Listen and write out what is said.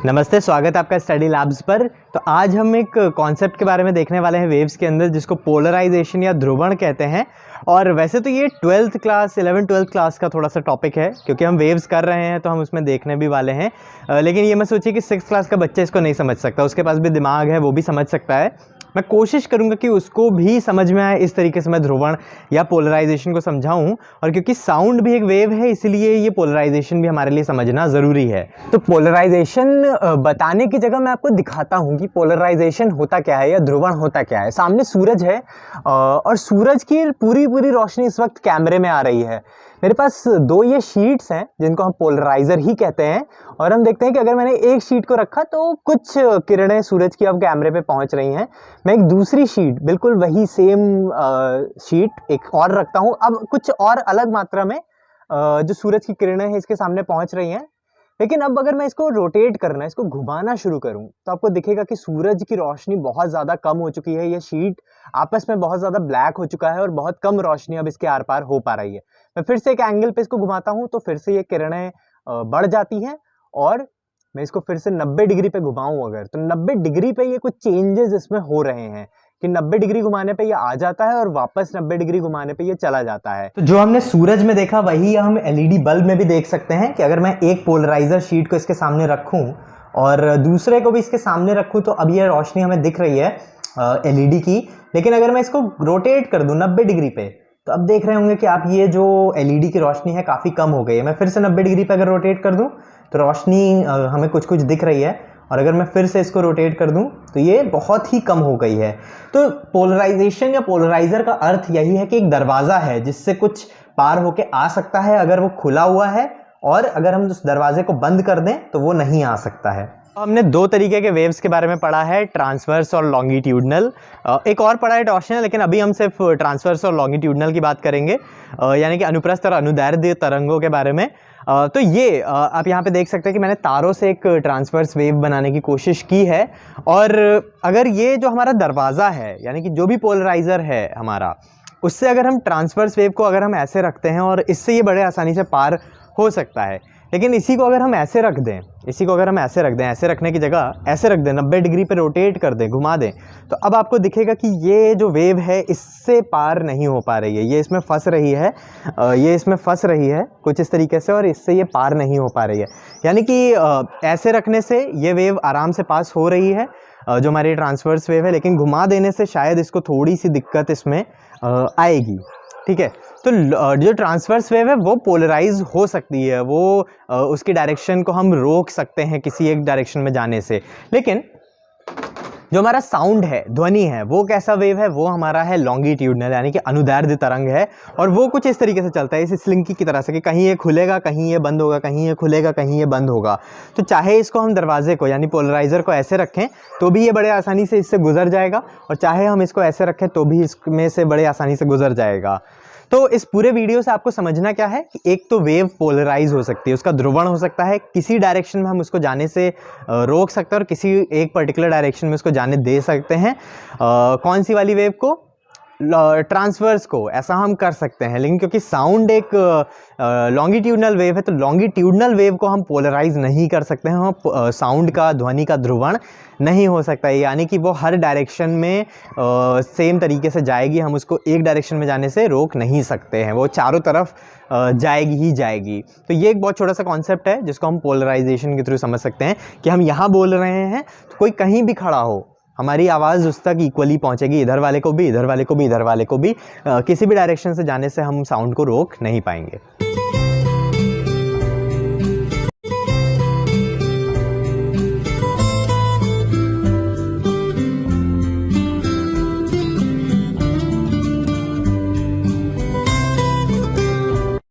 नमस्ते, स्वागत है आपका स्टडी लैब्स पर। तो आज हम एक कॉन्सेप्ट के बारे में देखने वाले हैं वेव्स के अंदर, जिसको पोलराइजेशन या ध्रुवण कहते हैं। और वैसे तो ये 12th क्लास 11th-12th क्लास का थोड़ा सा टॉपिक है, क्योंकि हम वेव्स कर रहे हैं तो हम उसमें देखने भी वाले हैं। लेकिन ये मैं सोची कि 6th क्लास का बच्चा इसको नहीं समझ सकता, उसके पास भी दिमाग है, वो भी समझ सकता है। मैं कोशिश करूंगा कि उसको भी समझ में आए, इस तरीके से मैं ध्रुवण या पोलराइजेशन को समझाऊं। और क्योंकि साउंड भी एक वेव है, इसलिए ये पोलराइजेशन भी हमारे लिए समझना ज़रूरी है। तो पोलराइजेशन बताने की जगह मैं आपको दिखाता हूं कि पोलराइजेशन होता क्या है या ध्रुवण होता क्या है। सामने सूरज है और सूरज की पूरी रोशनी इस वक्त कैमरे में आ रही है। मेरे पास दो ये शीट्स हैं जिनको हम पोलराइजर ही कहते हैं। और हम देखते हैं कि अगर मैंने एक शीट को रखा तो कुछ किरणें सूरज की अब कैमरे पे पहुंच रही हैं। मैं एक दूसरी शीट, बिल्कुल वही सेम शीट एक और रखता हूं, अब कुछ और अलग मात्रा में जो सूरज की किरणें हैं इसके सामने पहुंच रही हैं। लेकिन अब अगर मैं इसको रोटेट करना, इसको घुमाना शुरू करूं, तो आपको दिखेगा कि सूरज की रोशनी बहुत ज़्यादा कम हो चुकी है। ये शीट आपस में बहुत ज़्यादा ब्लैक हो चुका है और बहुत कम रोशनी अब इसके आर पार हो पा रही है। मैं फिर से एक एंगल पे इसको घुमाता हूं तो फिर से ये किरणें बढ़ जाती हैं। और मैं इसको फिर से 90 डिग्री पे घुमाऊं अगर, तो 90 डिग्री पे ये कुछ चेंजेस इसमें हो रहे हैं कि 90 डिग्री घुमाने पे ये आ जाता है और वापस 90 डिग्री घुमाने पे ये चला जाता है। तो जो हमने सूरज में देखा वही हम एलईडी बल्ब में भी देख सकते हैं कि अगर मैं एक पोलराइजर शीट को इसके सामने रखूं और दूसरे को भी इसके सामने रखूं तो अब ये रोशनी हमें दिख रही है एलईडी की। लेकिन अगर मैं इसको रोटेट कर दूं 90 डिग्री पे, तो अब देख रहे होंगे कि आप ये जो एलईडी की रोशनी है काफ़ी कम हो गई है। मैं फिर से 90 डिग्री पे अगर रोटेट कर दूं तो रोशनी हमें कुछ दिख रही है। और अगर मैं फिर से इसको रोटेट कर दूं तो ये बहुत ही कम हो गई है। तो पोलराइजेशन या पोलराइजर का अर्थ यही है कि एक दरवाज़ा है जिससे कुछ पार होके आ सकता है अगर वो खुला हुआ है, और अगर हम उस दरवाजे को बंद कर दें तो वो नहीं आ सकता है। हमने दो तरीके के वेव्स के बारे में पढ़ा है, ट्रांसवर्स और लॉन्गिट्यूडनल। एक और पढ़ा है टॉर्शनल, लेकिन अभी हम सिर्फ ट्रांसवर्स और लॉन्गिट्यूडनल की बात करेंगे, यानी कि अनुप्रस्थ और अनुदैर्ध्य तरंगों के बारे में। तो ये आप यहाँ पे देख सकते हैं कि मैंने तारों से एक ट्रांसवर्स वेव बनाने की कोशिश की है। और अगर ये जो हमारा दरवाज़ा है, यानी कि जो भी पोलराइज़र है हमारा, उससे अगर हम ट्रांसवर्स वेव को अगर हम ऐसे रखते हैं और इससे ये बड़े आसानी से पार हो सकता है। लेकिन इसी को अगर हम ऐसे रख दें, ऐसे रखने की जगह ऐसे रख दें, 90 डिग्री पे रोटेट कर दें, घुमा दें, तो अब आपको दिखेगा कि ये जो वेव है इससे पार नहीं हो पा रही है। ये इसमें फंस रही है, कुछ इस तरीके से, और इससे ये पार नहीं हो पा रही है। यानी कि ऐसे रखने से ये वेव आराम से पास हो रही है, जो हमारी ट्रांसवर्स वेव है, लेकिन घुमा देने से शायद इसको थोड़ी सी दिक्कत इसमें आएगी। ठीक है, तो जो ट्रांसवर्स वेव है वो पोलराइज हो सकती है, वो उसकी डायरेक्शन को हम रोक सकते हैं किसी एक डायरेक्शन में जाने से। लेकिन जो हमारा साउंड है, ध्वनि है, वो कैसा वेव है? वो हमारा है लॉन्गिट्यूडनल, यानी कि अनुदैर्ध्य तरंग है। और वो कुछ इस तरीके से चलता है, इस स्लिंकी की तरह से, कि कहीं ये खुलेगा, कहीं ये बंद होगा, कहीं ये खुलेगा, कहीं ये बंद होगा। तो चाहे इसको हम दरवाजे को यानी पोलराइजर को ऐसे रखें तो भी ये बड़े आसानी से इससे गुजर जाएगा, और चाहे हम इसको ऐसे रखें तो भी इसमें से बड़े आसानी से गुजर जाएगा। तो इस पूरे वीडियो से आपको समझना क्या है कि एक तो वेव पोलराइज हो सकती है, उसका ध्रुवण हो सकता है, किसी डायरेक्शन में हम उसको जाने से रोक सकते हैं और किसी एक पर्टिकुलर डायरेक्शन में उसको जाने दे सकते हैं। कौन सी वाली वेव को? ट्रांसवर्स को, ऐसा हम कर सकते हैं। लेकिन क्योंकि साउंड एक लॉन्गिट्यूडनल वेव है, तो लॉन्गिट्यूडनल वेव को हम पोलराइज नहीं कर सकते हैं। साउंड का, ध्वनि का ध्रुवण नहीं हो सकता है, यानी कि वो हर डायरेक्शन में सेम तरीके से जाएगी, हम उसको एक डायरेक्शन में जाने से रोक नहीं सकते हैं, वो चारों तरफ जाएगी ही जाएगी। तो ये एक बहुत छोटा सा कॉन्सेप्ट है जिसको हम पोलराइजेशन के थ्रू समझ सकते हैं कि हम यहाँ बोल रहे हैं तो कोई कहीं भी खड़ा हो, हमारी आवाज़ उस तक इक्वली पहुंचेगी, इधर वाले को भी, इधर वाले को भी, इधर वाले को भी। किसी भी डायरेक्शन से जाने से हम साउंड को रोक नहीं पाएंगे।